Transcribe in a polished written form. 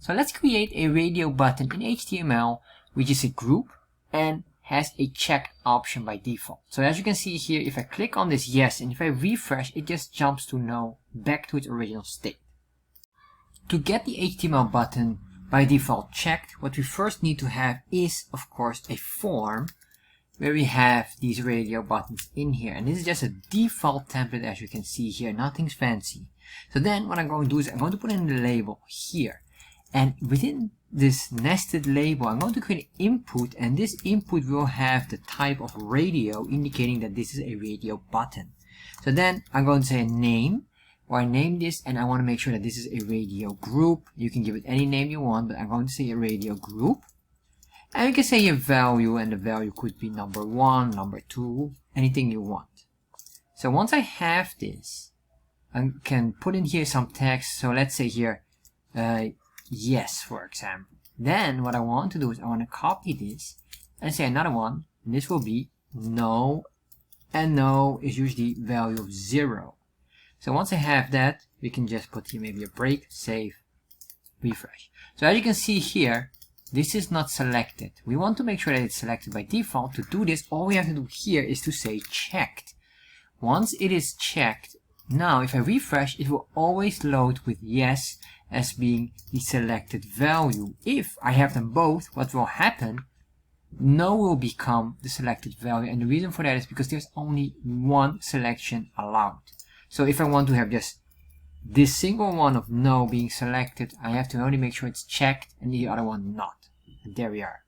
So let's create a radio button in HTML, which is a group and has a check option by default. So as you can see here, if I click on this yes, and if I refresh, it just jumps to no, back to its original state. To get the HTML button by default checked, what we first need to have is, of course, a form where we have these radio buttons in here. And this is just a default template, as you can see here, nothing's fancy. So then what I'm going to do is I'm going to put in the label here. And within this nested label, I'm going to create an input, and this input will have the type of radio, indicating that this is a radio button. So then I'm going to say a name, or I name this, and I want to make sure that this is a radio group. You can give it any name you want, but I'm going to say a radio group. And you can say your value, and the value could be number 1, number 2, anything you want. So once I have this, I can put in here some text. So let's say here, yes, for example. Then what I want to do is I want to copy this and say another one, and this will be no, and no is usually value of 0. So once I have that, we can just put here maybe a break, save, refresh. So as you can see here, this is not selected. We want to make sure that it's selected by default. To do this, all we have to do here is to say checked. Once it is checked, now if I refresh, it will always load with yes as being the selected value. If I have them both, what will happen? No will become the selected value, and the reason for that is because there's only one selection allowed. So if I want to have just this single one of no being selected, I have to only make sure it's checked and the other one not. And there we are.